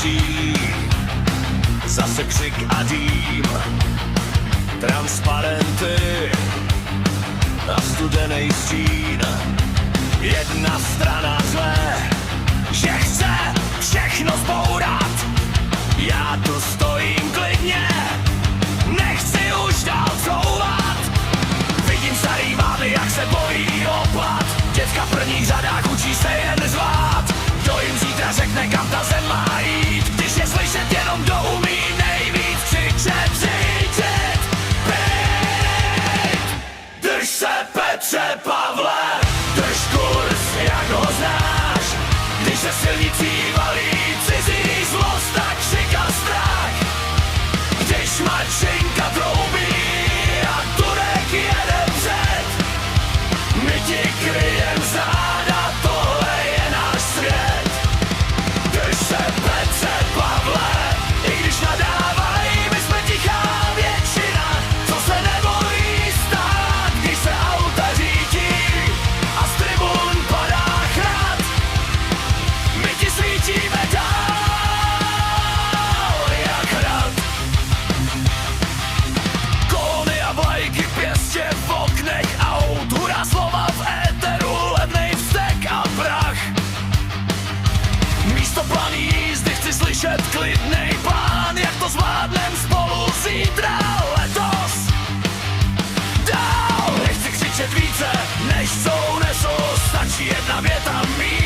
náměstí, zase křik a dým, transparenty a studený stín. Jedna strana řve, že chce všechno zbourat. Já tu stojím klidně, nechci už dál couvat. Vidím starý mámy, jak se bojí oplat. Dětka v prvních řadách učí se jen řvát. Kdo jim zítra řekne, kam ta zem má jít, když je slyšet jenom kdo umí nejvíc křičet, cítit, být. Drž se, Petře Pavle, drž kurz, jak ho znáš. Když se silnicí valí cizí zlost, tak křik a strach. Když mačinka troubí a Turek jede před, my ti kryjem záda, tohle je náš svět. Drž se, Petře Pavle, i když nadávaj, my jsme tichá většina, co se nebojí stát, když se auta řítí a z tribun padá chrad. My ti svítíme dál jak hrad. Kolony a vlajky pěstě v oknech aut, hurá slova v éteru, levnej vztek a prach. Místo planý jízdy chci slyšet klidnej plán, jak to zvládnem spolu zítra, letos. Dál nechci křičet více, než co unesu, stačí jedna věta mí.